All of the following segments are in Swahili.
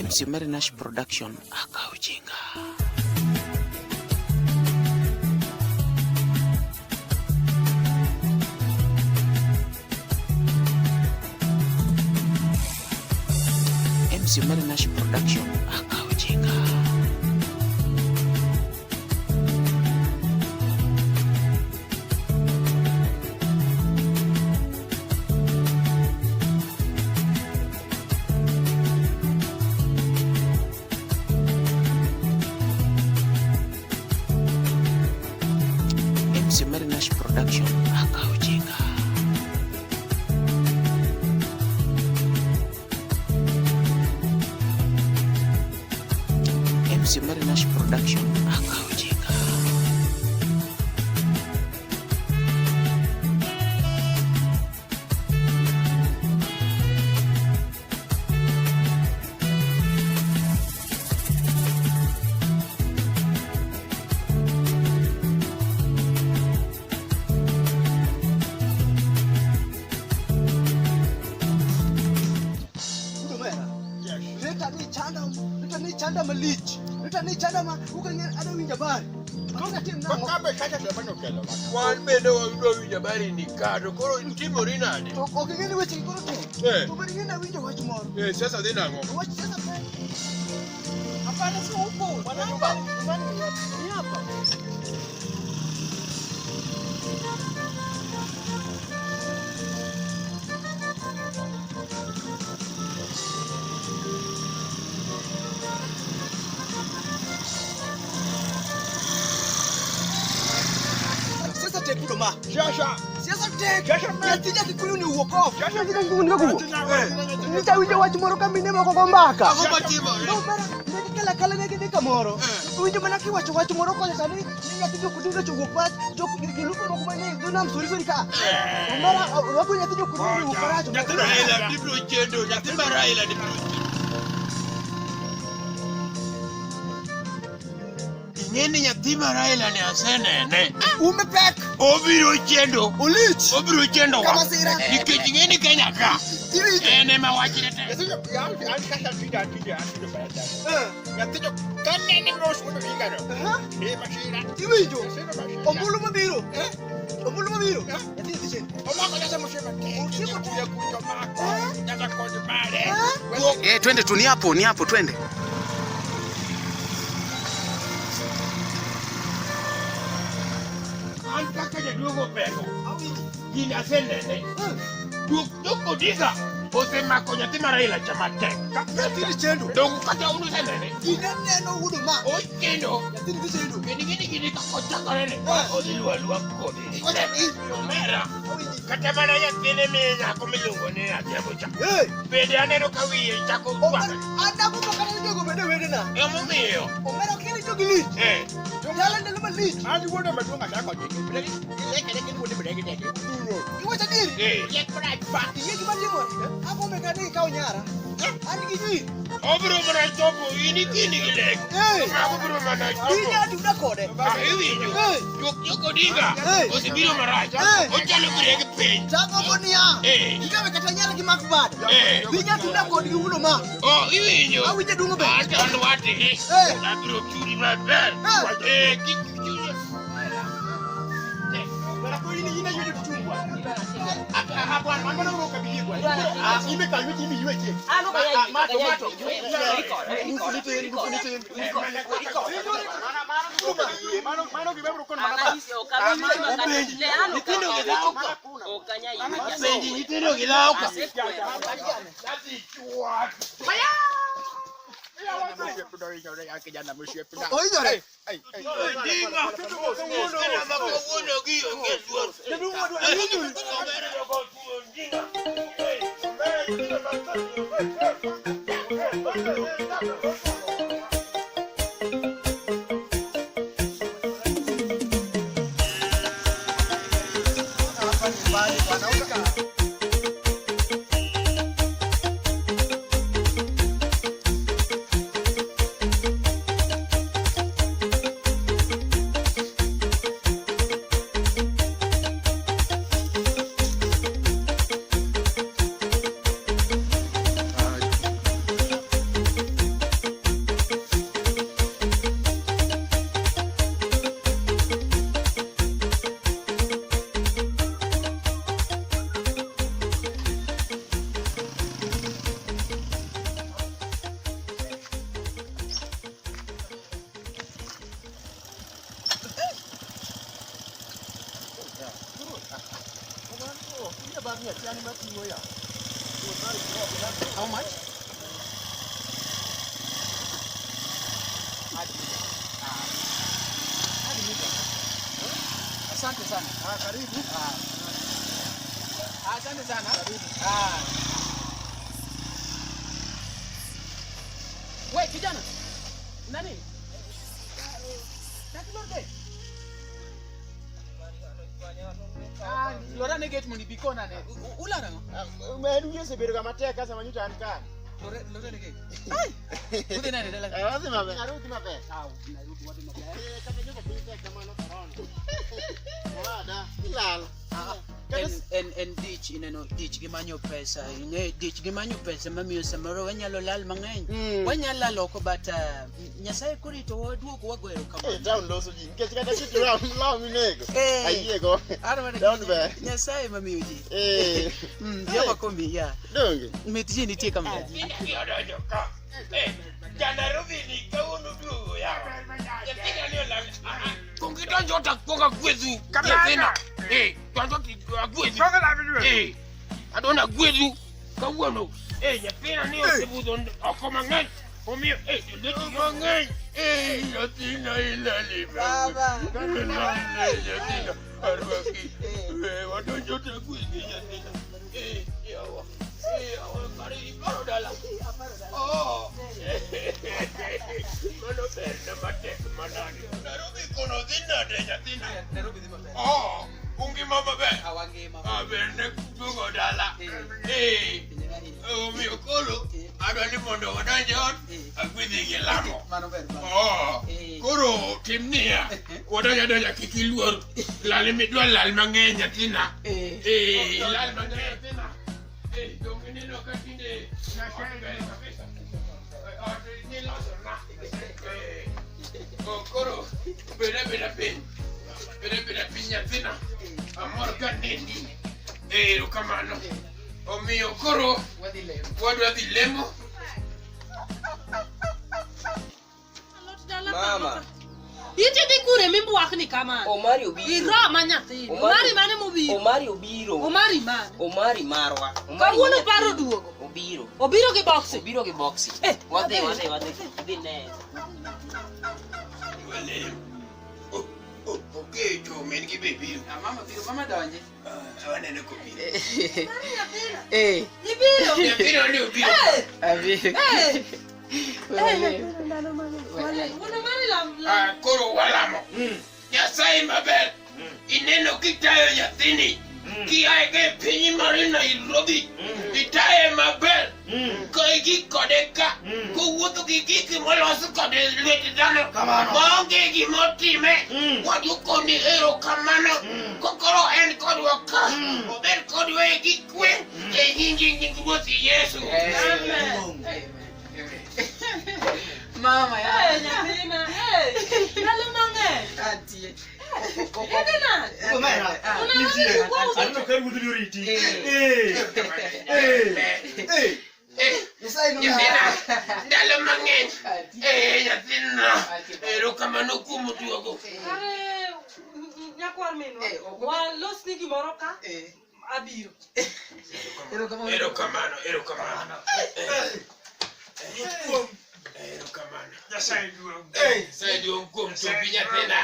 MC Marinash Production akaujinga. MC Marinash Production akaujinga. MC Marinash Production akaujinga. MC Marinash Production akaujinga. Chanda malich ni chanda ma ukanya ada winja bari kauna tim na kabe kacha ndo bano kelo wan bende wa winja bari ni kado koro timo rinade to okingeni weche koro to bari ngena winja wach moro sasa dina ngo wach sasa pe hapana sio huko bwana nyumbani ni hapa Kudoma shasha siasa tek yatija kikuyu ni uokofu shasha nitawinja wach moro kamine moko gombaka kala kala ngeke moro winjo mana ki wach moro ko sani yatija kududo chugopach gilupo moko mane dona msuri ka mara wabo yatija kududo ukaracho nyatira ila dibro chendo nyatira ila dibro Nini yatima Raila ni asenene umepek obiro chendo ulich obiro chendo kama sira nikech ngeni Kenya ka ene mawachirete ya yatijo kanene bros moto higaro mashira iwijo ombulu mabiro yatijo tichen omako nyasa mshema usiku kuja kujo mako nyasa koje bare Twende tu ni hapo twende. Kaka ya duogo pego gini asenene duogo diga osema ko nyatima Raila chamate yatijo chendo dongo kata unu senene ina neno huduma o chendo yatijo chendo gini kakocha korene odilualua kodi mera kata mana yathine minya ko milungo ne atiabocha bende aneno ka wiye chako kwaka ada ko bakana jogo bende wedena emomiyo omera kini jogi yala ndelo malich ani wona madonga chako leke wona bedege duro iwacha diri yek braj fa yeki malimo ako mekani ka onyara ani giji obro mana topo ini kini gilek obro mana topo ina duda kode iwinjo yoko dinga osibiro maraja ochalo birege piny chako bonia ikawe kata nyara gi makbad winya duda kode gi wulo ma iwinjo awinja dungo be atan wati abro churi maber kikuchujo bara ko ini ina yudi kuchungwa hapo mwana mwana ukabiligwa ime kanyu kimi yueche mato mano kibebro kono mana nitendo gidauka benji nitendo gidauka dati chua oidore dinga uno makono gi ongezuo How much? Asante sana. Karibu. Asante sana. Wewe kijana. Nani? Takilorde. Lora neget moni bikona ne. Ulara no. Medu yese bedo kama teka sama nyuta ankan. Lora neget. Ai. Ude nani dala. Aruthi mabe. Aruthi mabe. Au, na yudu wadi mabe. Kata nyuka kulite kama no corona. Wala, ilal. En ditch ineno ditch gimanyo pesa. Ne ditch gimanyo pesa mamiyo samaro wanyalo lal mang'eny. Wanyalo lal oko bata Nyasaye kurito waduogo wagwero kamano. Down loso ji. Nikech kata chiti lao minego. Ayiego. Down be. Nyasaye mamiyo ji. Jama kombi ya. Donge. Mitiji nitie kamano. Jana Rovini kauno duogo ya. Yatika ni ola. Kongita njota konga kwezu. Kamera. Kwanza kwezu. Adona kwezu. Kawano. Yatina ni osebudo okomangen. Omio leto mangen. Yatina ilali. Baba. Yatina arbaki. Wado njota kwezu yatina. Yawa. Kari parodala. Oh. Mano perna mate manani. Nairobi kono dinna de yatina. Nairobi dimbe. Oh, ungi mama be. Awange mama. Berne dugo dala. Mi okolo. Adani mondo wadanjon. Agwidhi gilamo. Mano ber. Oh. Koro timnia. Wadanya kikiluor. Lal midwa lal mang'eny yatina. Lal mang'eny yatina. Dongini no katinde. Koro beda pin yatina amor kanendi kamano omiyo koro wadwa dhi lemo. Mama. Iti di kure mimbu wakni kama. Omari obiro. Iro manyati. Omari mane mobiro. Omari obiro. Omari mane. Omari marwa. Kawuono paro duogo. Obiro. Obiro gi boxi. Obiro gi boxi. Wadhi. Dine. Wale. Okay, to men gi bebiro. Mama biro mama donje. Wanene ko biro. Ibiro. Biro ni obiro. Abi. Koro walamo. Nyasaye maber. Ineno kitayo nyathini. Kiaege piny mar Nairobi. Itaye maber. Koigi kode ka. Kowuotho gi gik molos kode lwet dhano. Maonge gimotime. Wadwokoni erokamano. Kokoro en kodwa ka. Ober kodwa gi kwe. E nying Ruoth Yesu. Amen. Mama ya. Nyathina. Ndalo mang'eny. Atie. Egena. Omera. Anto karibu dhuriti. Nyasaye no. Ndalo mang'eny. Nyathina. Erokamano kuom duogo. Kare nyakwar minwa. Walos ni gimoro ka. Abiro. Erokamano. Erokamano. Nyasaye duong' kuom chopi nyathina.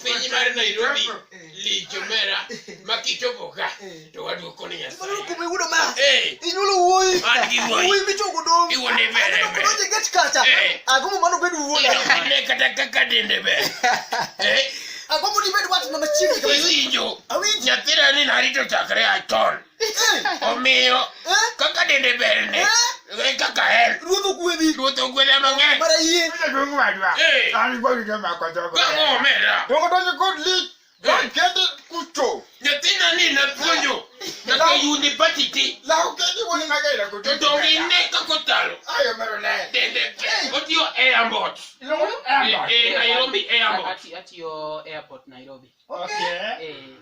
Piny mar Nairobi lich omera makichopo ka to waduoko ni Nyasaye. Mano kuma yudo ma. Inyulo wuoyi. An gi wuoyi. Wuoyi michogo dong. Iwone bere. Donje get kacha. Agomo mano bedo wuoyi. Ne kata kaka dende ber. Agomo ni bedo watu na machiegni kabisa. Iwinjo. Nyathina ni narito chakre achon. Omiyo kaka dende ber ne. Kaka en. Ruodh ogwedhi. Ruoth ogwedha mang'eny. Mara yie. Gang'o omera. Dongo donjo kod lich. Don kende kucho. Nyathina ni napuonjo. Nyaka university. Lau kende woni magaira kucho. To dongi ne kako talo. Ayo mero le. Dende otiyo airboat. Nairobi airport. At your airport, Nairobi. Okay.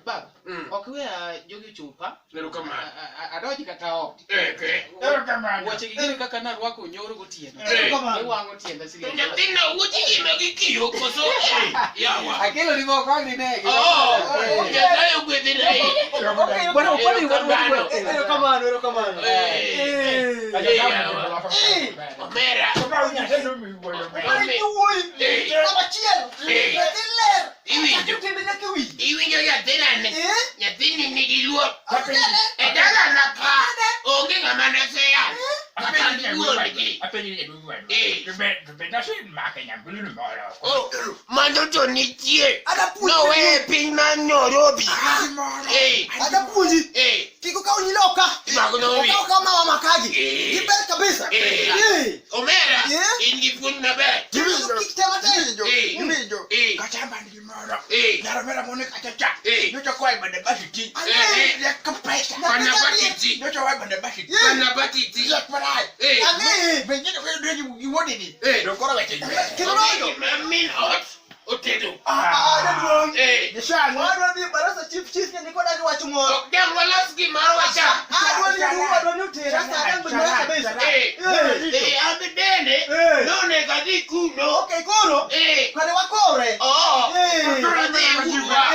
Bab, okay, jogi chupa. Erokamano. Adoji kata ot. Erokamano. Wache gigiri kaka narwako nyoro gotieno. Iwang'o tienda siri. Nyathina wuochi gima gikiyo koso. Yawa. Akelo ni moko ni negi. Nyasaye ogwedhi rai. Erokamano. Omera. Iwinjo nyathini nigi luor. E dala na ka onge ng'ama neseya. Mano to nitie. Nowe piny mar Nairobi. Kiko ka uniloka. Kiko ma makagi. Kiber kabisa. Omera in gi fuon maber. Kachamba ndi moro. Naromera mone kachacha. Nyocha kwa ibade basiti. Ya kapesa. Pana batiti. Nyocha wa ibade basiti. Pana batiti. Ya parai. Benjini kwa ndio yuwodi ni. Dokora weche. Mamin hot. Otedo. Nishani. Wadwa bi barasa chief ni koda ni wachu moro. Okdem walos gi maro wacha. Wadwa ni utera sana mbona kabisa. Abi bende. None kadi kuno. Okay koro. Kwani wakore.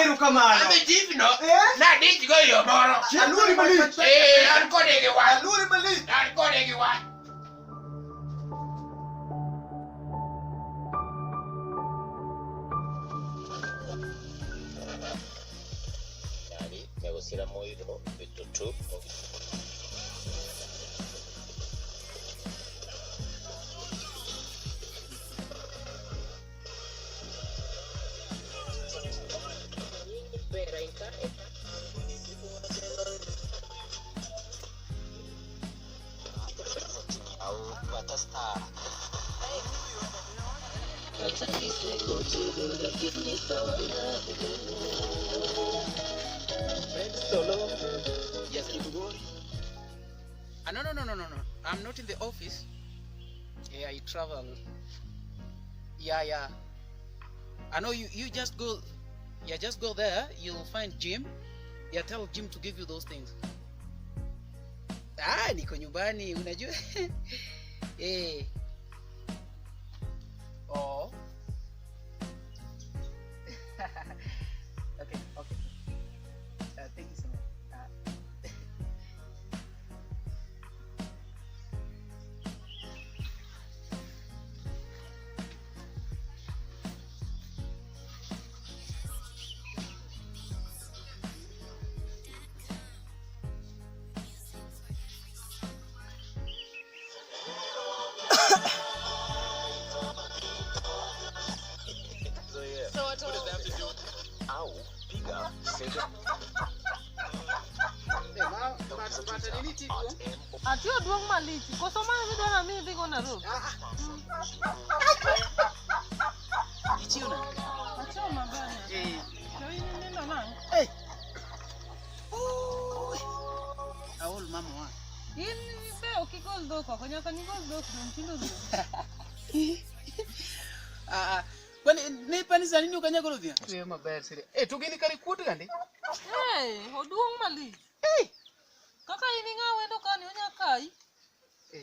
Erokamano. Abi jivno. Na dik go yo moro. Aluri malit. An kode gi wa. Aluri malit. An kode gi wa. Negociar muy duro, YouTube. Yes, no. I'm not in the office. Yeah, I travel. Yeah. I know you just go. Yeah, just go there. You'll find Jim. Yeah, tell Jim to give you those things. Niko nyumbani, unajua. Oh. Okay. Thank you so much. So what does that have to do with piga, Atio duong malich. Koso ma vidona mi dhi go Nairobi. Ichiona. Atio maber. To in nindo nang. Aol mama wa. In be okigol dhok oko nyaka nigol dhok dong tindo dhok. Kwani ne panisa nini ukanyagolo vya? Wewe maber sire. Tugini kari kuot gande? Oduong malich. Kaka ini ngawe ndo kani onya kai.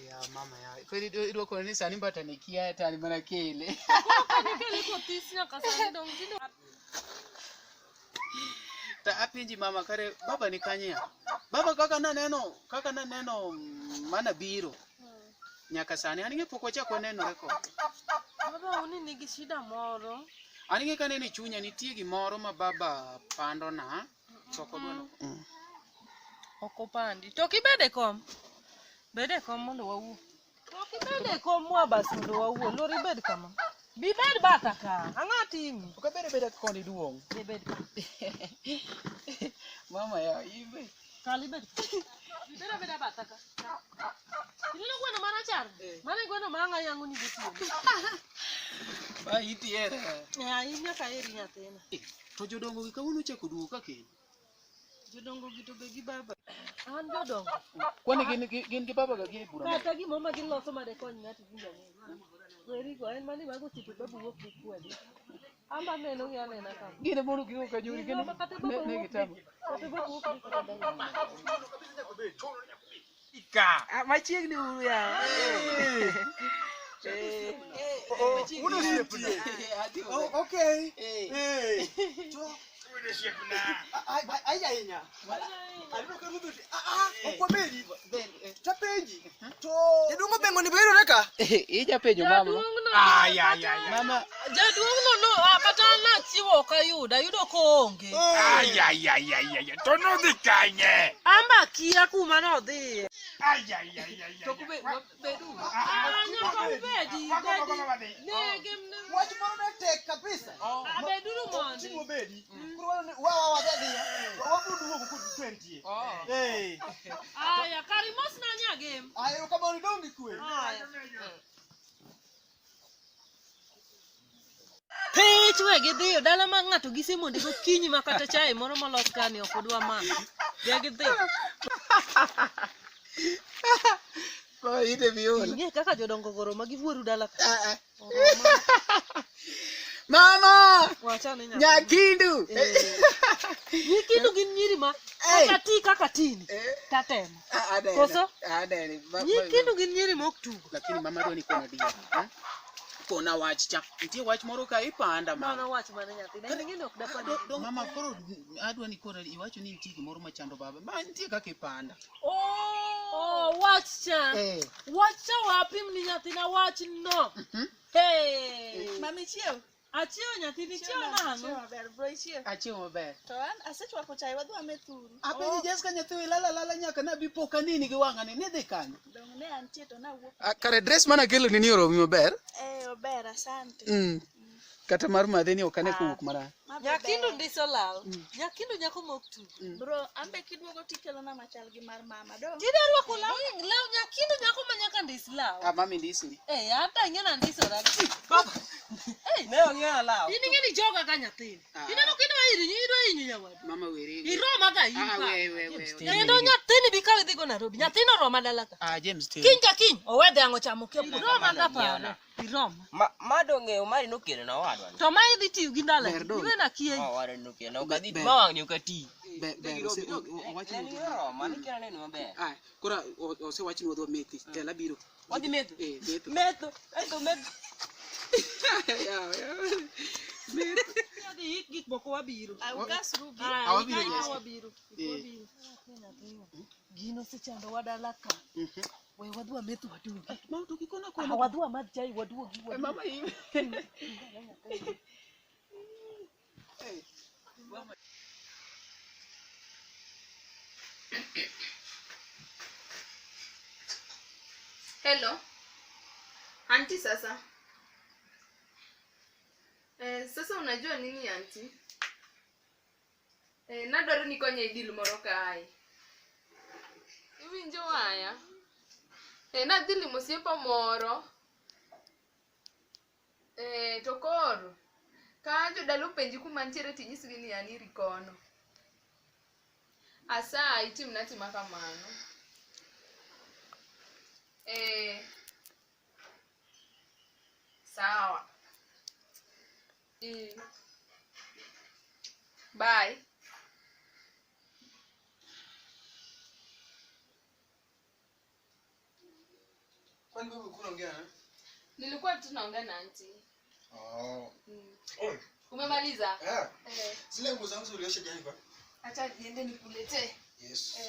Ya mama ya. Kwani idwa kwa ni sani mbata nikia tani mana kele. Kani kele ko tisnya kasani dong tindo. Ta apinji mama kare baba ni kanya. Baba kaka na neno mana biro. Nyaka sani aninge poko chako neno reko. Baba uni nigi shida moro. Aninge kane ni chunya nitie gimoro ma baba pando na choko dwano. Okopandi. To kibede kom. Bede kom mondo wawu. To kibede kom mwa basi mondo wawu. Lori bed kama. Bi bed bata ka. Ang'atimi. Okabede kondi duong. Bed. Mama ya ibe. Kali bed. Beda bata ka. Ililo gweno mana char. Mana gweno manga yangu ni bitio. Ba iti era. Inya ka eri nyathina. To jodongo gi kawuono chako duogo ka kendo. Jodongo gi to be gi baba. An jodongo. Kwani gin gi baba ga gi bura. Kata gimo ma giloso ma de kony ng'ati winja ne. Very good. And mani bago tipe babu wo kweli. Amba neno ya nena kama. Gine mono kiko kajuri kene. Ne kitabu. Kata babu wo kweli. Ika. Machiegni uru ya. Uno siep na. Okay. Ai ainya. Alino kama tu. Okwa beli. Tapenji. To. Jadungo bengo ni biro reka. Ija penjo mama. Ya. Mama. Jaduongno no kata na chiwo kayuda yudo ko onge. Ya. To no dhi kanye. Amba kia kuma no dhi. To kube bedu. Nyaka ubedi. Negem ne. Wach moro na tek kabisa. Abeduru monde. Chiwo bedi. Kurwana wa dadi. Wabudu ku 20. Aya karimos na nyagem. Ayo kama ni dongi kwe. Pech wegi dhiyo dala ma ng'ato gi simu ndiko kinyi makata chai moro molos kani ok odwa mana. Wegi dhiyo. Ko ide viola. Ing'e kaka jodongo goro ma givuoru dala ka. Mama! Wachane nya. Nyakindu. Nyikindu gin nyiri ma kaka tini. Tatemo. Koso? Adere. Nyikindu gin nyiri ma ok tugo. Lakini mama doni kono dia. Kona wach cha. Nitie wach moro ka ipanda mama. Mana wach mana nyathi. Ne ng'eni ok dapani. Mama koro adwa ni koro iwacho ni nitie gimoro machando baba. Ma nitie kaka ipanda. Wach cha. Wach cha wapim ni nyathi na wach no. Mami chiew. Achiew nyathi ni chiew nang'o? Maber bro chiew. Achiew maber. To an asechwako chai wadwa methuru. Apenji Jessica nyathi lala nyaka na bi poka nini gi wang'ani ni dhi kanyo. Dong ne antie to na wuok. Kare dress mana kelo ni oromi maber. Ober asante. Kata mar madheni okane kuok mara. Nyakindu ndiso lal. Nyakindu nyako mok tugo. Bro, ambe kidwogo tikelo na machal gi mar mama do. Tida rwako law nyakindu nyako ma nyaka ndis law. Mami ndisni. Ata ng'ena ndisora. Ne ong'eyo law. Ini ng'eni joga ka nyathini. Ineno kidwa iri nyawadu. Mama were. Iroma ga ipa. We. Kendo nyathini bi kawe dhigo Nairobi. Nyathino roma dala ka. James T. Kiny ka kiny owedhe ang'o chamo kio. Roma da pa. Iroma. Mado ng'eyo mari nokelo na wadwa. To ma idhi tiyo gi ndala. Iwe na kiye. Ware nokelo na okadhi mawang' okati. Wacho En yoro mani kira neno maber. Kora osewachi ni wadwa methi. Tela biro. Wadhi metho. Metho. Metho. Aito metho. Adhi gik moko wabiro. Augas rubi. Wabiro. Gino sechando wadala ka. We wadwa metho wadugi. Ma to kikona kono. Wadwa mad chai wadugi. Mama hivi. Hello. Auntie sasa. Sasa unajua nini auntie? Nadwaro nikonye idil moro kae. Iwinjo waya? Nadhi limo osiepa moro. To koro ka jodalo penji kuma ntiere tinyisgi ni an iri kono. Asa itimna tima kamano. Sawa. Bye. Kwani wewe unaongea na? Nilikuwa tunaongea na auntie. Umemaliza? Zile nguo zangu uliosha jana. Acha niende nikuletee. Yes.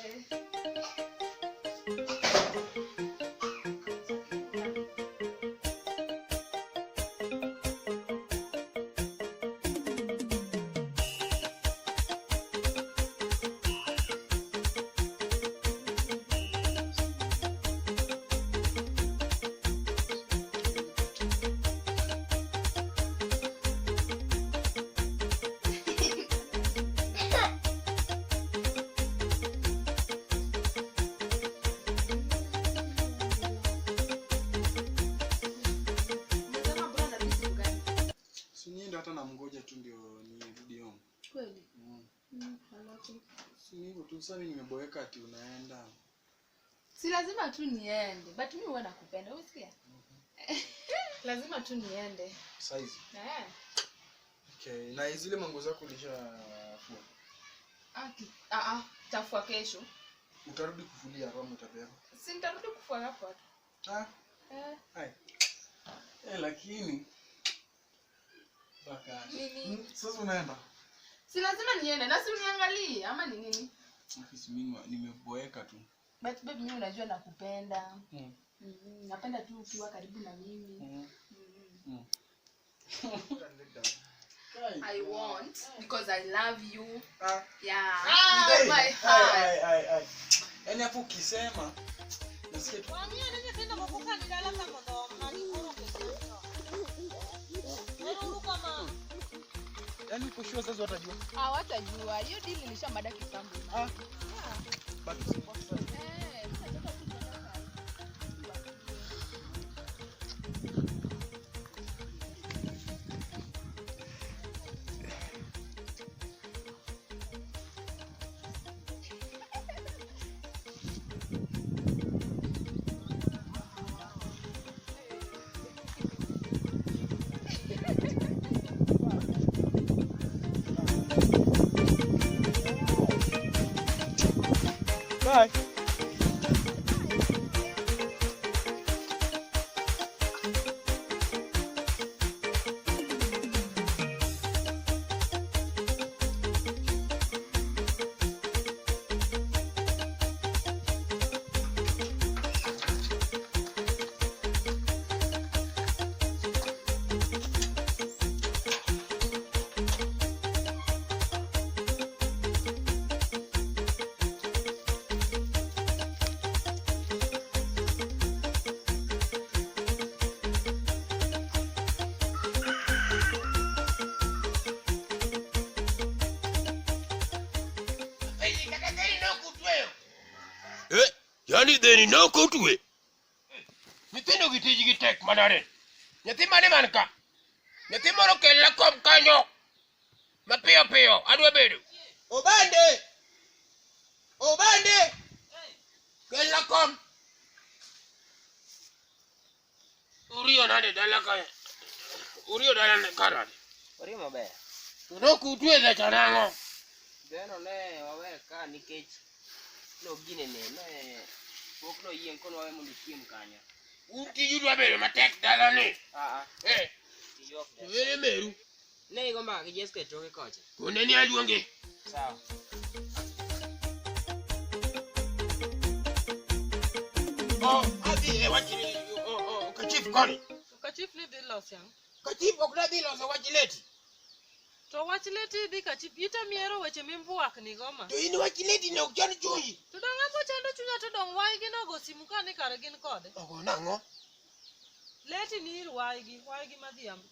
Hata namngoja tu ndio nirudi home. Kweli? Halafu si hivyo tu sasa nimeboeka ati unaenda. Si lazima tu niende, but mimi huwa nakupenda, usikia? Lazima tu niende. Saizi. Okay, na zile manguo zako ulishafua? Tafua kesho. Utarudi kufulia au utabeba? Si nitarudi kufua hapo. Hai. Lakini baka. Sasa unaenda? Si lazima niende, na si uniangalie ama ni nini? Mimi nimeboeka tu. But baby mimi unajua nakupenda. Napenda tu ukiwa karibu na mimi. I want because I love you. Yeah. With my heart. Yaani hapo ukisema nasikia tu. Yaani uko sure sasa watajua? Watajua. Hiyo deal nilishamada kitambo. Bado bye. Yani deni no kutwe. Mitino gitiji gitek manare. Nyati mane manka. Nyati moro kella kom kanyo. Mapio pio adwa bedo. Obande. Kella kom. Urio nade dalaka. Urio dalane karade. Ori maber. No kutwe da chanango. Deno ne wawe ka nikech no gine ne pok no yien kono wawe mondo chiem kanyo. Uti yudwa bedo matek dalane. Tiyok de. Were meru. Ne igo mbaka gi Jessica toke kocha. Kone ni aluonge. Sawa. Adi wachile. Kachif koni. Kachif ni dhi los yang. Kachif ok nadhi loso wach leti. To wach leti dhi kachif ita miero weche mimbuak ni goma. To in wach leti ne ok chan chunyi. To dong ambo chando chunya to dong wai gi no go simu ka ni kare gin kode. Ogo nango. Leti ni ir wai gi madhiambo.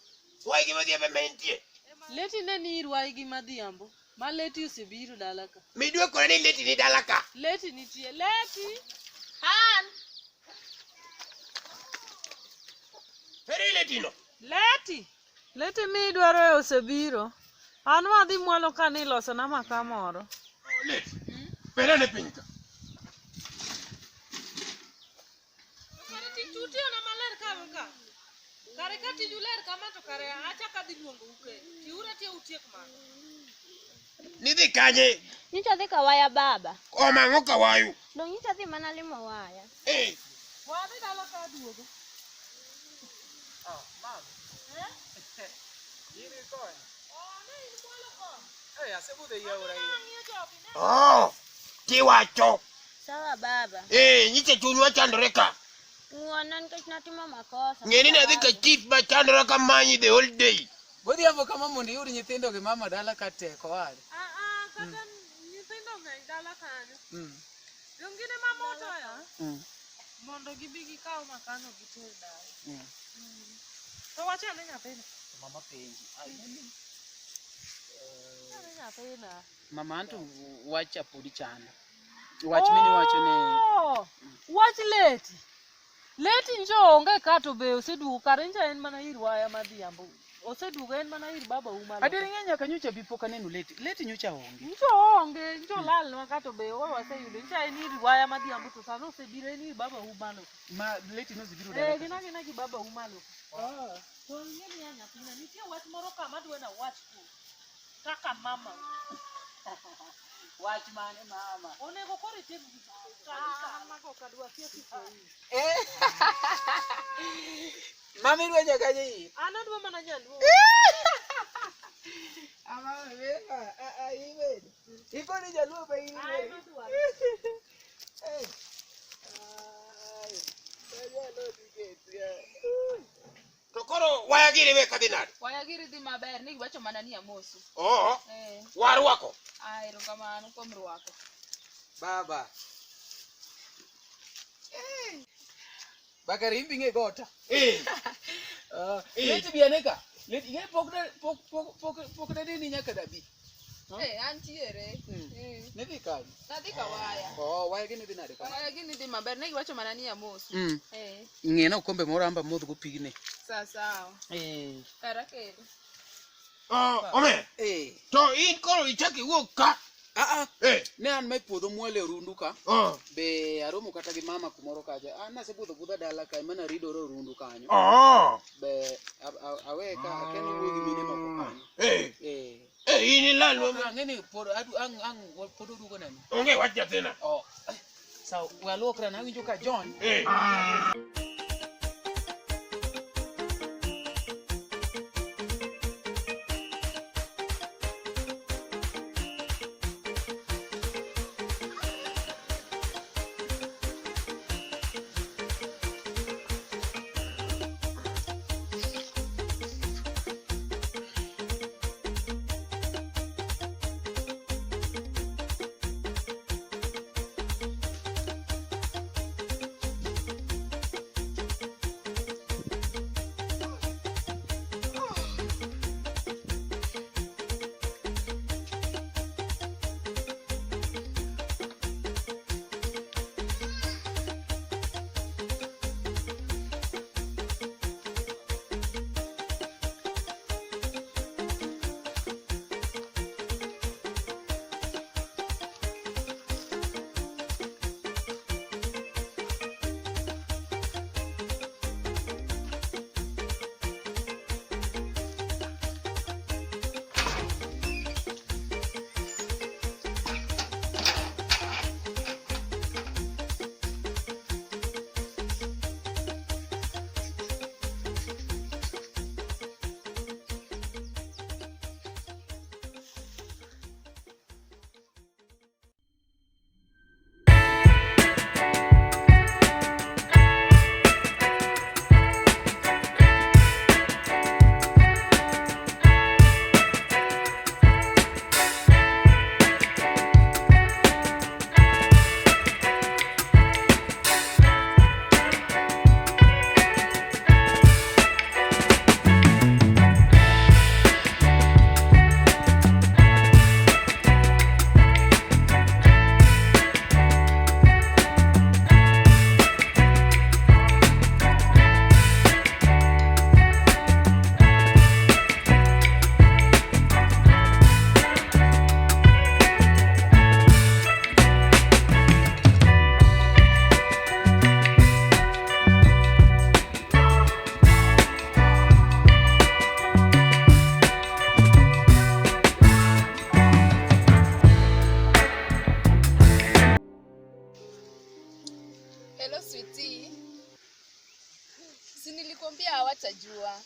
Wai gi madhiambo mentie. Leti ne ni ir wai gi madhiambo. Ma leti osebiro dala ka. Midwe kore ni leti ni dala ka. Leti nitie. Leti. Han. Fere leti no. Leti mi dwaro osebiro. An wadhi mwalo ka ni loso na maka moro. Leti. Pera ne pinka. Kare ti chuti ona maler ka. Kare ka ti juler kama to kare acha ka dhi luongo uke. Ti ura ti utiek mano. Nidhi kanye. Nyicha dhi kawaya baba. Omango kawayu. Dong nyicha dhi mana limo waya. Wadhi dala ka duogo. Mama. Yini koy? Ne in mwalo ko. Asebudhe yaura hiyo. Tiwacho. Sawa baba. Nyicha chunywa chandore ka. Ng'uona nikech natimo makosa. Ng'eni nadhi ka chief ma chandore ka manyi the whole day. Godhiambo kama mondo iyud nyithindo gi mama dala ka teko wale. Kata nyithindo ng'eny dala kanyo. Yongine mamoto ya. Mondo gibi gikaw makano gitere dala. To wachane nyathina. Mama penji. Nyathina. Mama anto wacha podi chanda. Wach mini wacho ne. Wach leti. Leti njo onge kato be oseduogo kare nja en mana ir waya madhiambo. Oseduga en mana ir baba umalo. Adiri ng'enya kanyocha bipo kaneno leti nyocha onge. Ncho lal no kato be o waseyudo. Ncha en ir waya madhiambo to sano osebiro en ir baba umalo. Ma leti no zibiro dala. Gina gi baba umalo. To ng'eni ya nyathina nitie wach moro kama dwe na wach ku. Kaka mama. Wach mane mama? Onego kori tim mako kadwa siasi koi. Mami dwa nyaka ji. Ana dwa mana nyandu. Ama wega iwe. Iko ni jaluo ba ini. Ai madwa. Ai. Ya lo digetia. To koro waya giri we kadinari. Waya giri dhi maber ni wacho mana ni amosu. Warwako. Ai erokamano kuom rwako. Baba. Bakari imbinge gota. Leti bianeka. Leti nge pok da ni nyaka dabi. Antiere. Ne dhi kali. Nadhi ka waya. Waya gini dhi nade ka. Waya gini dhi maber ni wacho mana ni amosu. Ng'e na okombe moro amba modh go pigni. Sawa. Kara kedo. Ome. To in koro ichaki wuok ka. Ne an mai puodho mwale rundu ka. Be aromo kata gi mama kumoro kaja. Nase budho dala ka mana ridoro rundu kanyo. Be awe ka akeni wuogi mine moko kanyo. In lal mama. Ng'eni pod pod odugo nani. Onge wach nyathina. So we alokra na winjo ka John. Hello sweetie. Si nilikwambia hawatajua.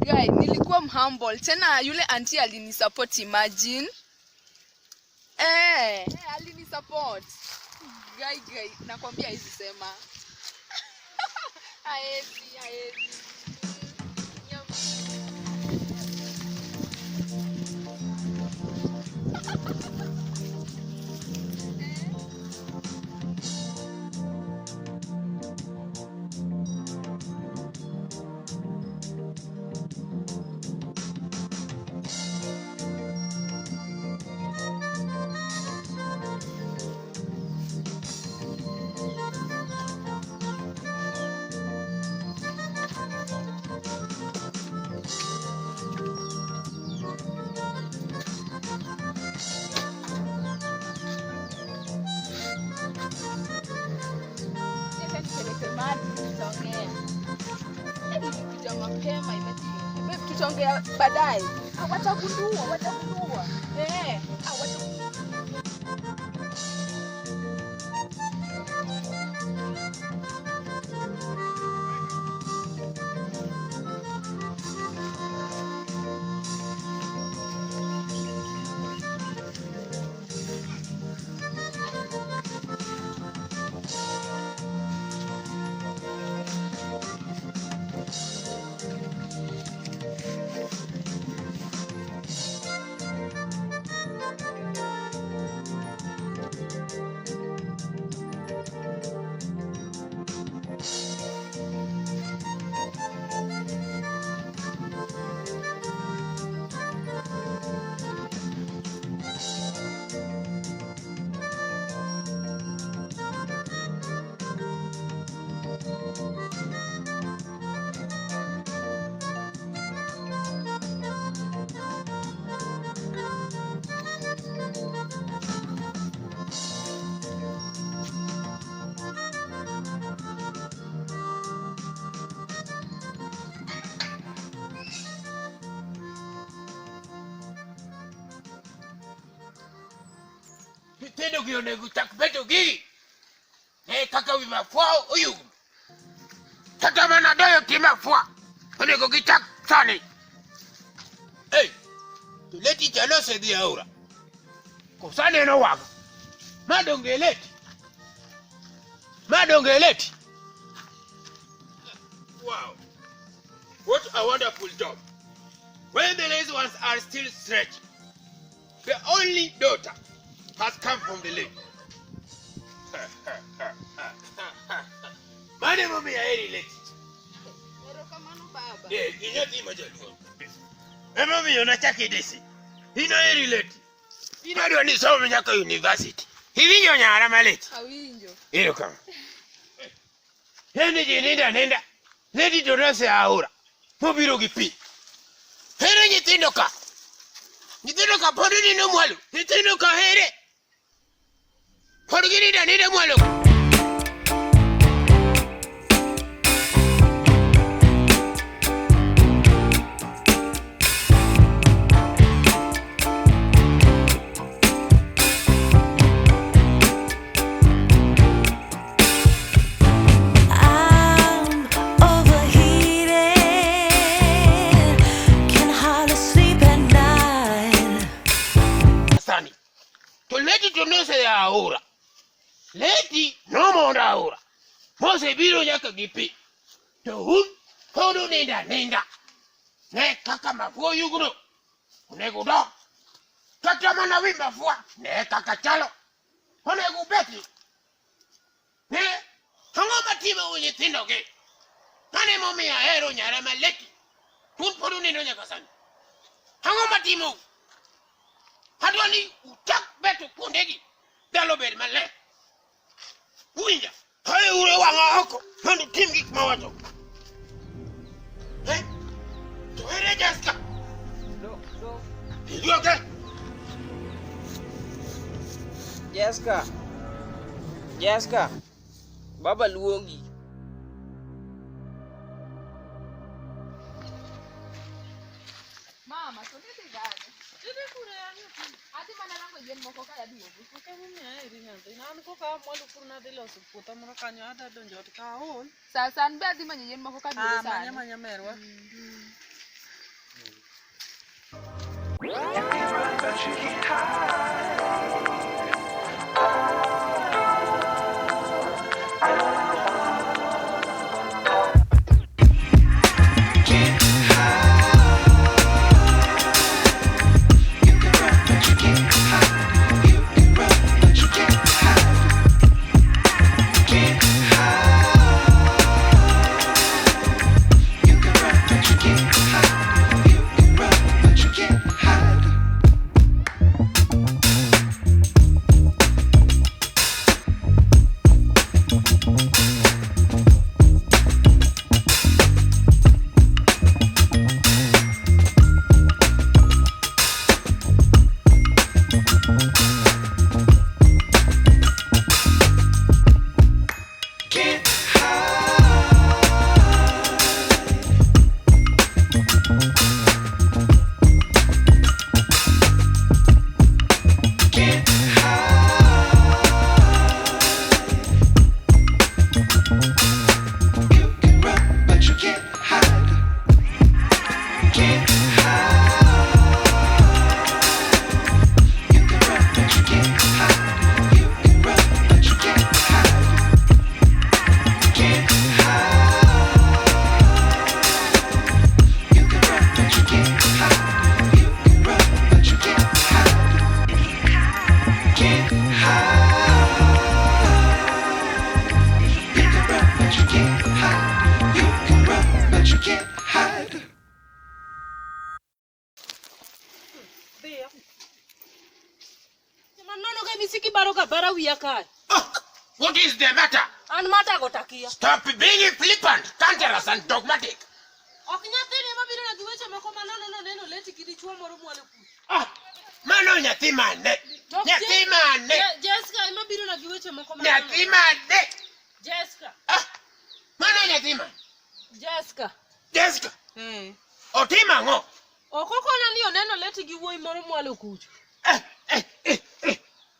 Guy, nilikuwa humble. Tena yule auntie alinisupport, imagine. Alinisupport. Guy, nakwambia hizi sema. Haezi. tutaongea baadaye. Watagundua. Tendo gione gutak beto gi. Kaka wi mafua uyu. Tata mana doyo ki mafua. Onego gitak sani. To Letty chalo se di aura. Ko sani no waga. Madonge Letty. Wow. What a wonderful job. When the lazy ones are still stretched, the only daughter has come from the lake. Mane mami ya eri Letty. Inyoti majaluo. Mami yona chake desi. Ino eri Letty. Ino ni somo nyaka university. Hivinyo nyara Letty. Awinjo. Iro kama. Nenda. Letty donase aura. Mobiro gi pi. Here nyithindo ka. Nyithindo ka podi ni no mwalo. Nyithindo ka here. Podi gi nida mwalo. Letty to no se aura. Letty no monda aura. Mose biro nyaka gipi. To hun hodo nenda. Ne kaka mafua yuguno. Onego do. Kata mana wi mafua. Ne kaka chalo. Onego beti. Ne hango matimo unye tindo ge. Kane momi ya hero nyara ma Letty. Hun podo nendo nyaka sani. Hango matimo. Hadwani utak beto kondegi. Dalo bed male. Uinja. Hai ure wanga oko. Handu tim gik mawato. To here Jessica. No. You okay? Jessica. Baba luongi. Mama, so niti gani? Ati mana lango yen moko kaya duogo. Sasan be ati manyo yen moko ka duogo sana. Manya merwa. You can run, but you can't hide. Can't hide. You can run, but you can't hide. You can run, but you can't hide. Can't hide. You can run, but you can't hide. You can run, but you can't hide. Can't hide. You can run, but you can't hide. You can run, but you can't hide. There. Manono ke bisiki baroka bara wiya kai. What is the matter? An mata go takia. Stop being flippant, cancerous, and dogmatic. Ok nyathini mabiro na giweche moko manono no neno leti gi dichuo moro mwale ku. Mano nyathi mane? Nyathi mane? Jessica mabiro na giweche moko manono. Nyathi mane? Jessica. Mano nyathi mane? Jessica. Jessica. Otima ngo? Okoko na ni oneno leti gi wuoyi moro mwale kucho.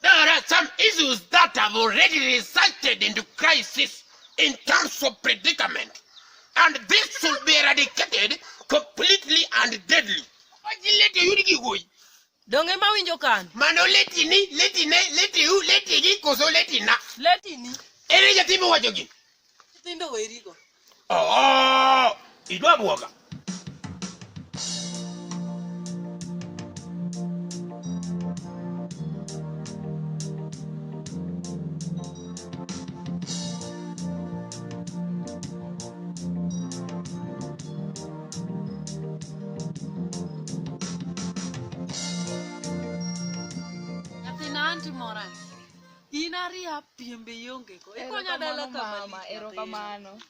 There are some issues that have already resulted into crisis in terms of predicament. And this should be eradicated completely and deadly. Donge mawinjo kan? Mano leti ni, leti ne, leti u, leti gi, koso leti na. Leti ni. Ere jati mo wacho gi. Tindo werigo. Idwa buoga. Anti Moran. Inaria piembe yonge ko. Ikonya dala mama, erokamano.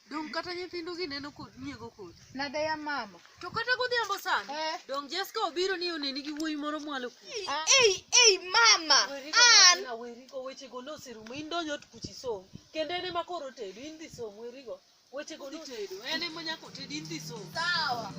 Dong kata nyithindo gi neno kod nyiego kod. Nade ya mama. To kata godhiambo sana. Dong Jessica obiro ni oneni gi wuoyi moro mwalo ku. Ei mama. An werigo weche go noserumo indonyo kuchi som. Kendo ene makoro tedo in dhi som werigo. Weche go nitedo. Ene monyako tedo in dhi som. Sawa.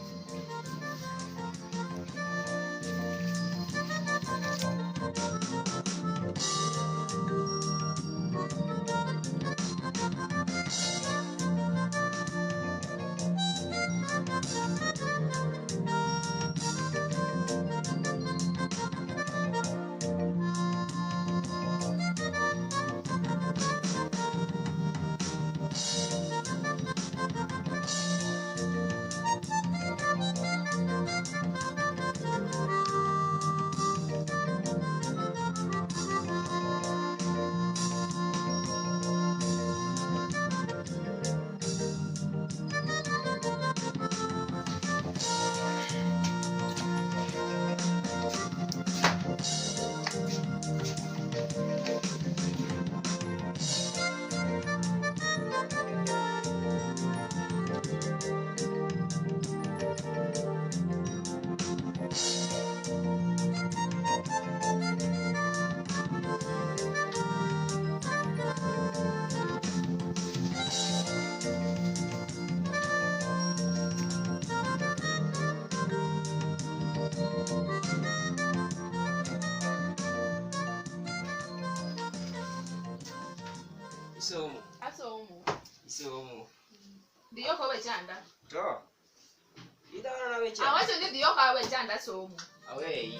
Isomo. Diyo ko wechanda. To. Idara na weche. Awacho ni diyo ka wechanda somo. Awei.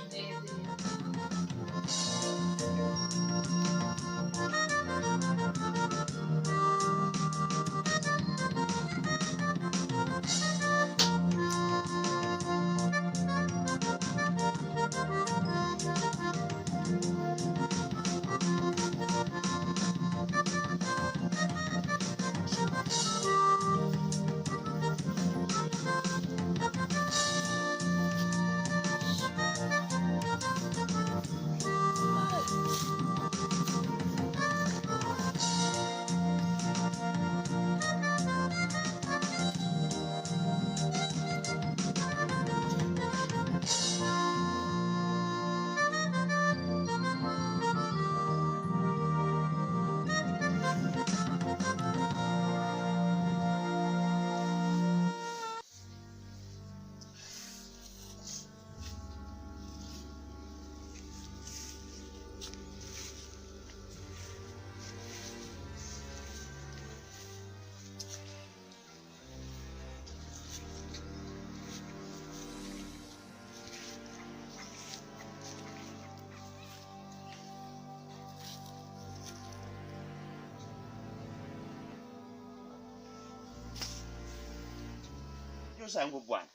sangu bwana.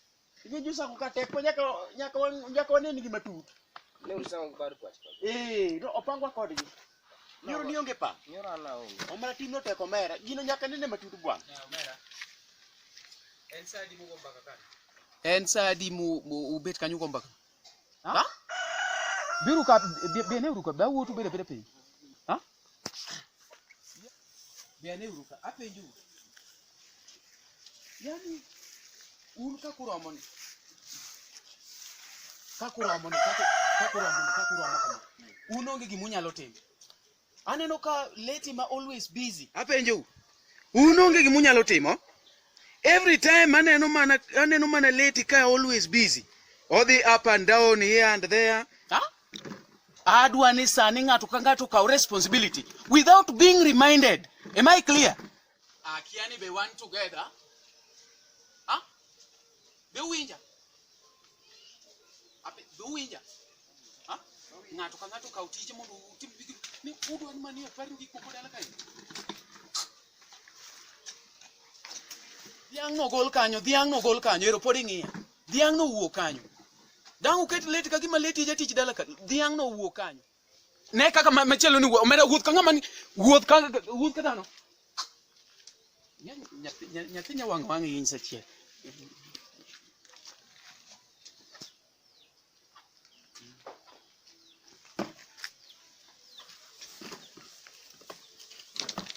Ini ju sangu ka tek nyaka waneni gi matut. Ne usangu bar kwa chpa. No opangwa kodgi. Nyoro ni onge pa. Nyoro ana onge. Omara timno tek omera. Gino nyaka nene matut bwana. Omera. En sadi mu ubet kanyo go mbaka. Ha? Biru ka bene uruka ba wutu bere pe. Ha? Bene uruka apenju. Yani un ka kuromoni. Ka kuromoni kama. Unonge gimunyalo timo. Aneno ka Letty ma always busy. Apenjo. Unonge gimunyalo timo? Every time aneno mana Letty ka always busy. All the up and down here and there. Huh? Adwa ni sani ngatu ka responsibility without being reminded. Am I clear? Akiani be one together. Huh? Be winja. Be winja. Huh? Ngatu ka utije mundu utimbi ni udwa ni mani pari ngi ko dala kai. Diang no gol kanyo ero podi ngiya. Diang no wuo kanyo. Dang uket Letty ka gima Letty je tich dala ka. Diang no wuo kanyo. Ne kaka machelo ni omera wuoth ka ngama ni wuoth ka dano. Nyathi wang yin sachiel.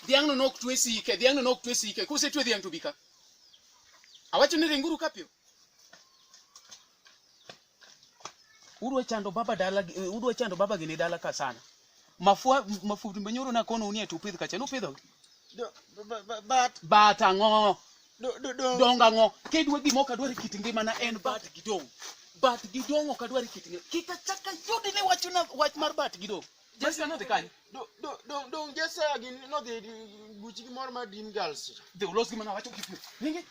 Diang no nok twe sike. Kuse twe diang to bika. Awacho ni ringuru kapio. Udwa chando baba gini dala ka sana. Mafutu mbenyoro na kono unie tupidh kacha. Nupidho? Bat ango. Donga ngo. Kedwe gimo kadwari kit ngima en bat gidong. Bat gidong okadwari kit ngima. Kika chaka yudi ne wach mar bat gidong. Just another kind. Don't just say again, no, the Gucci more my dream girls. The lost gimana wacho kipu. Ninge.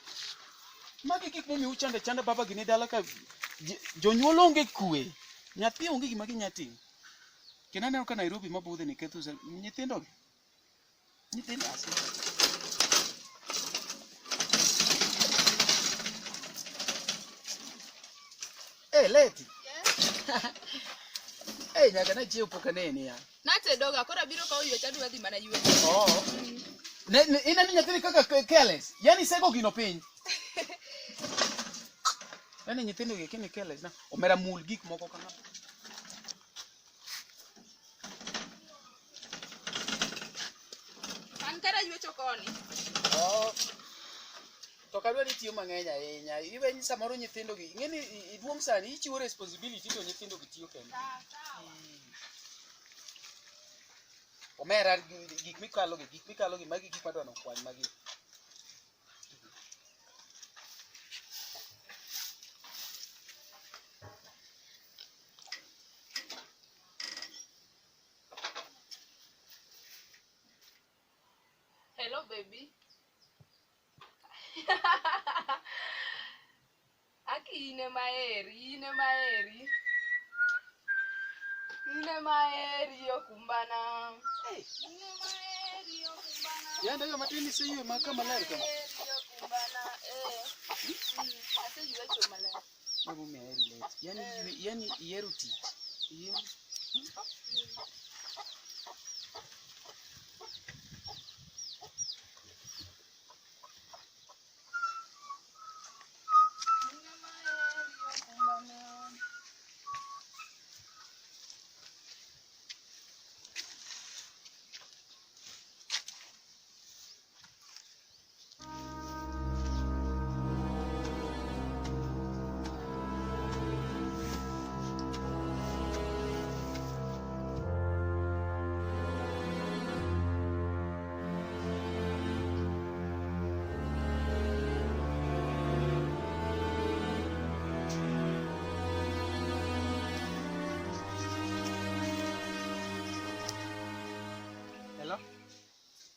Magi kik momi uchanda baba gini dala ka jonyuol onge kwe. Nyathi onge gima ginyati. Kenaneno ka Nairobi mabudhe ni ketho nyithindo. Nyithindo asi. Hey Letty. Yeah. Hey nyaka na chiew poka nene ya. Nate doga kora biro ka oywe chadu wadhi mana ywe. Oh. Ina ni nyathi kaka careless. Yani sego gino piny. Yani nyithindo gi kini careless na omera mul gik moko kana. An kara ywecho koni. Oh. To kadwa ni tiyo mang'eny ahinya. Iwe ni samoro nyithindo gi ng'eni iduong sani ichiwo responsibility to nyithindo gi tiyo kende. Omera gik mikalo gi magi gik madwano kwany magi. Hello baby. Aki ine maeri okumbana. Hey. Ine maeri okumbana. Yanda yo matini siyo makama ler kama. Okumbana ase ywecho maler. Mama meri Letty. Yani yeru ti. Yeru.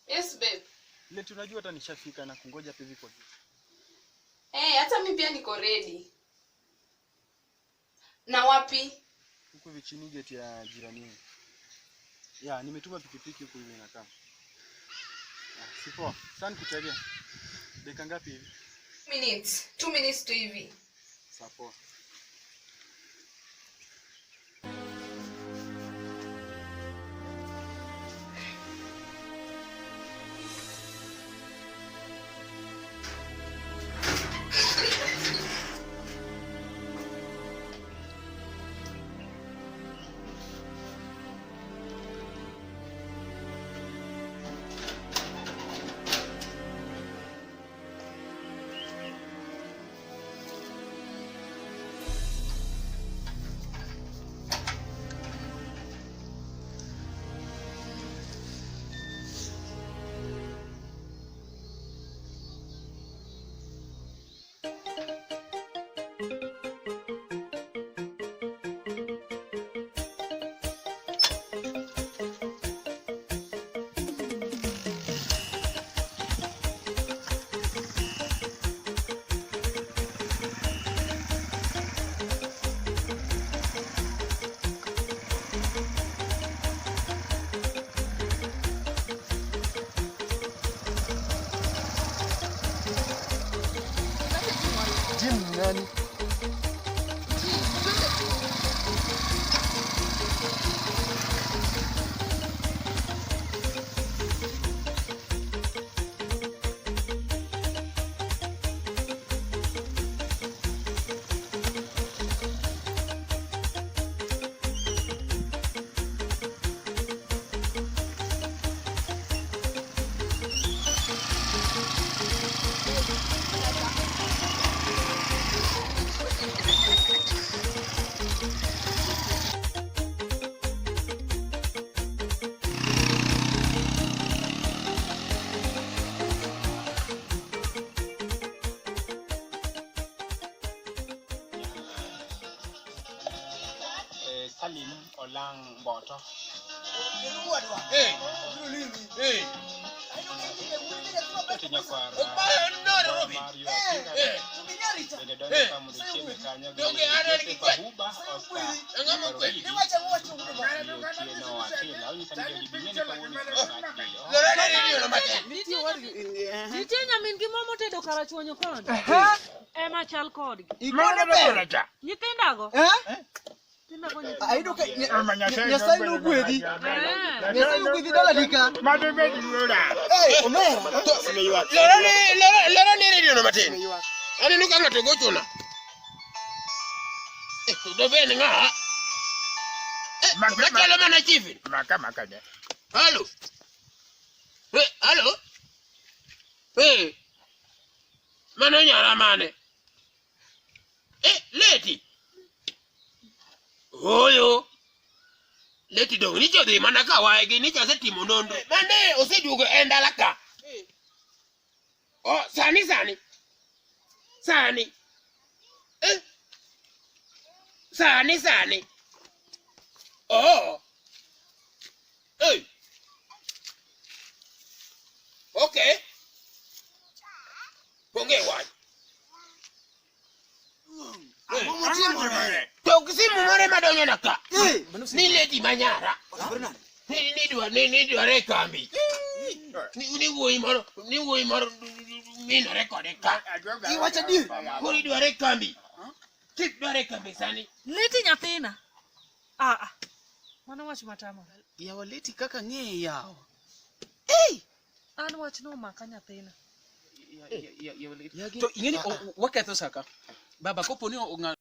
Yes babe. Letty unajua hata nishafika na kungoja hivi kwa juu. Hata mimi pia niko ready. Na wapi? Huko hivi chini gate ya jirani yangu. Ya, nimetuma pikipiki huko hivi inakaa. Sipo. Sasa nikutajia. Dakika ngapi hivi? minutes. 2 minutes to hivi. Support. Jim nani? Salim Olang Boto. Hey. Hey. Nitie min gi momo tedo karachuonyo kon. Ema chal kodgi. Nyithindago. Aido ka Nyasaye no gwedhi. Nyasaye no gwedhi dala dika. Eh, omera. Lora ni radio no matin. Ani nuka ngato gochuna. Do ben nga. Makalo mana chief. Maka de. Hello. Hello. Mano nyara mane. Letty. Oyo. Letty dong ni jodi mana ka wae ni cha setimo nondo. Mane osedugo endala ka. Oh, sani. Sani. Oh. Hey. Okay. Ponge wai. Tokisimu more madonyo naka. Ni Letty manyara. Ni dware kambi. Ni wuoi maro mina rekode ka. Iwacha dir. Kuri dware kambi. Tip dware kambi sani. Letty nyathina. Mano wach matamo. Yawa Letty kaka ng'e yawa. An wach no maka nyathina. Yawa Letty. To ing'eni waketho saka. Baba kopo ni ong'a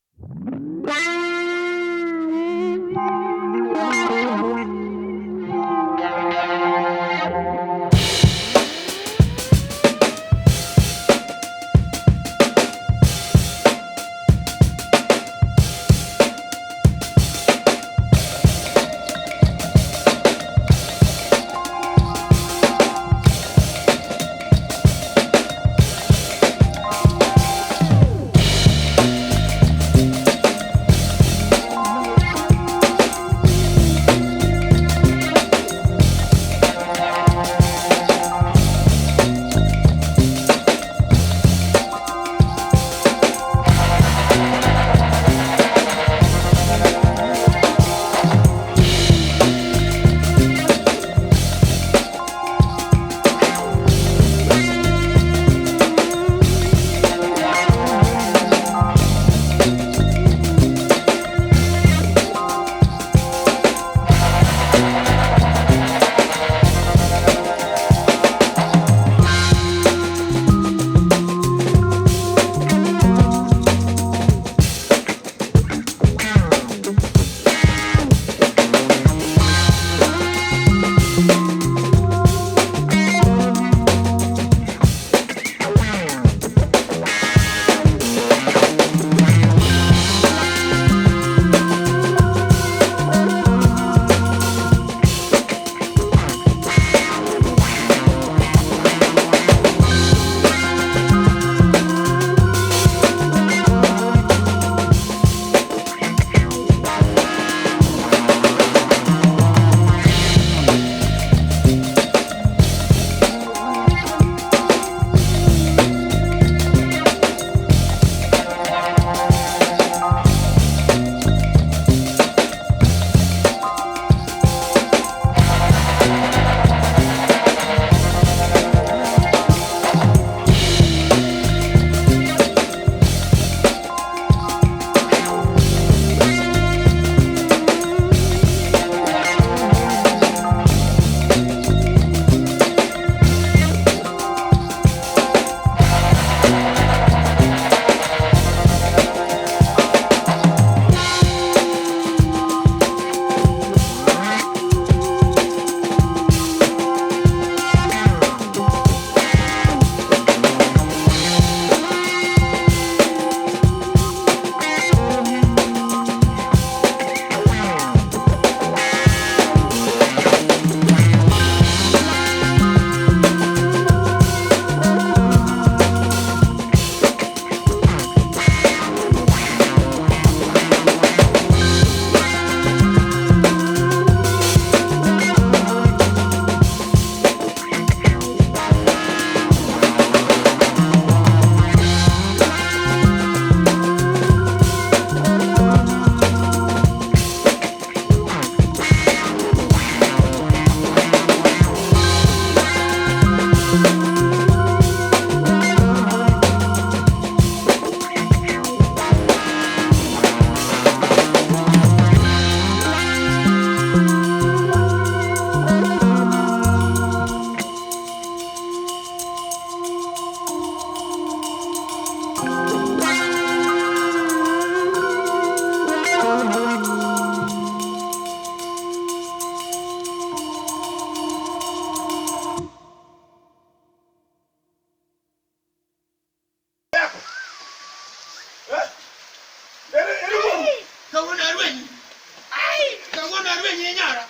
kanye nyara.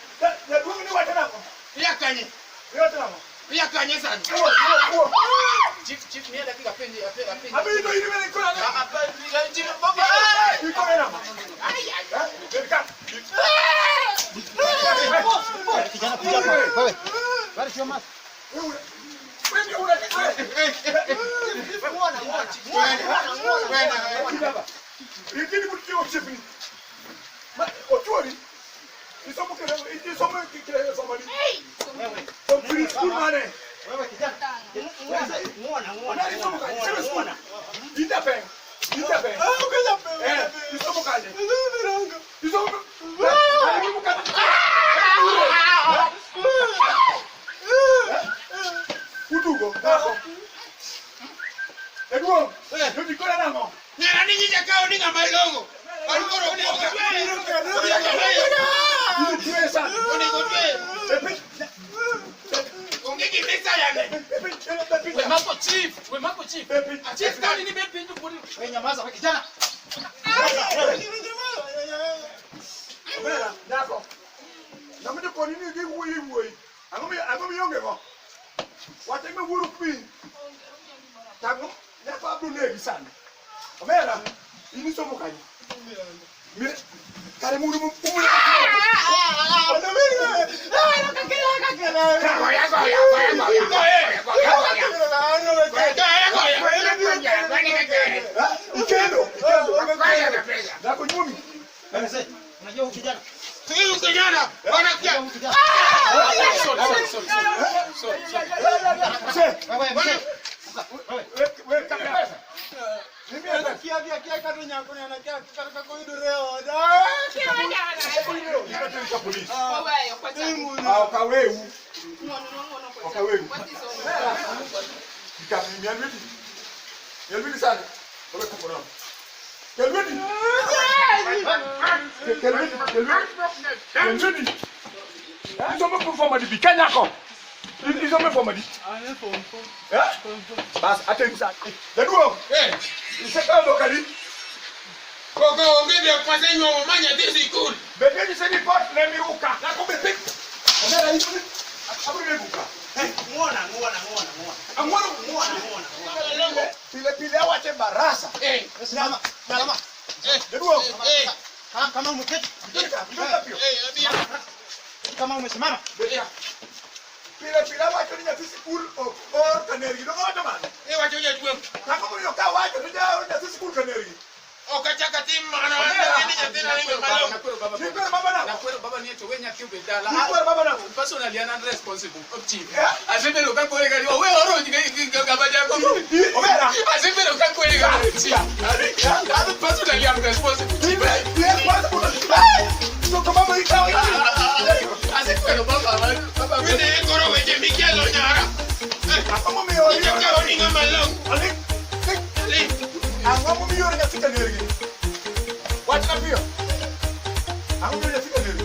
Na duong ni wacha nako. Ya kanye. Yote nako. Ya kanye sana. Chief ni dakika pendi apendi. Abi ndo ile ile kwa na. Chief baba. Iko na nako. Ai. Welcome. Kijana kuja hapa. Wewe. Where is your mask? Wewe Ikini mutio chipni. Otuori. Isomo kile isomo kile somebody. Wewe. From free school money. Wewe kijana. Muona. Isomo kile muona. Itape. Isomo kale. Isomo. Utugo. Eduo. Yo dikora nango. Nyara ni nyija kao ni ngama longo. Alukoro ni Wemako chief. Chief kani ni bepi ndio kuni. Wewe nyamaza kwa kijana. Bela, dako. Na mimi ko nini gi wuyi. Agomi yonge ko. Wateme wuru pi. Tango, na ko abdu negi sana. Bela, ini somo kanyi. Mire, kare muru mu. Unajua huyu kijana? Huyu kijana anakuja. Wewe kabisa. Mimi anakia katu nyako na anakia katika koidoreo. Kaweu. Kelvin sana. Wewe kupona. Kelvin. Isomo performa di bikanya ko. Isomo performa di. Bas atensa. Leduo. Iseka ndo kali. Koko ngebe kwase nyo manya disi cool. Bebe ni seni pot le miruka. Na ko bebe. Ona hizo. Abu miruka. Muona. Pile wache barasa. Salama. Leduo. Kama umeketi. Kama umesimama. Pile wache ni nyati school or kaneri. Ndo kama tamani. Wacho je tuwe. Kama mlio ka wache ni nyati school kaneri. Okachaka timu ana ni nyati na ninge malo. Ni kwa baba na. Na kweli baba ni yetu wenya kiube dala. Ni kwa baba na. Personally and responsible of chief. Asipelo kakolega ni wewe oro gabaja ko. Obera. Asipelo kakolega chief. As personally I'm responsible. Ndo kama baba ikawa. Asipelo baba. Wewe ngoro weje mikelo nyara. Kama mimi Nyaka yori. ni ngama long. Ali. Angamu mimi yori nyati kaneri. Wacha pia. Angamu yori nyati kaneri.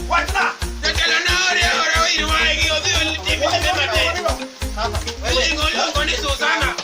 Wacha. Tetela na ore iri waigi odio timu mema te. Wewe ngolo ni Susana.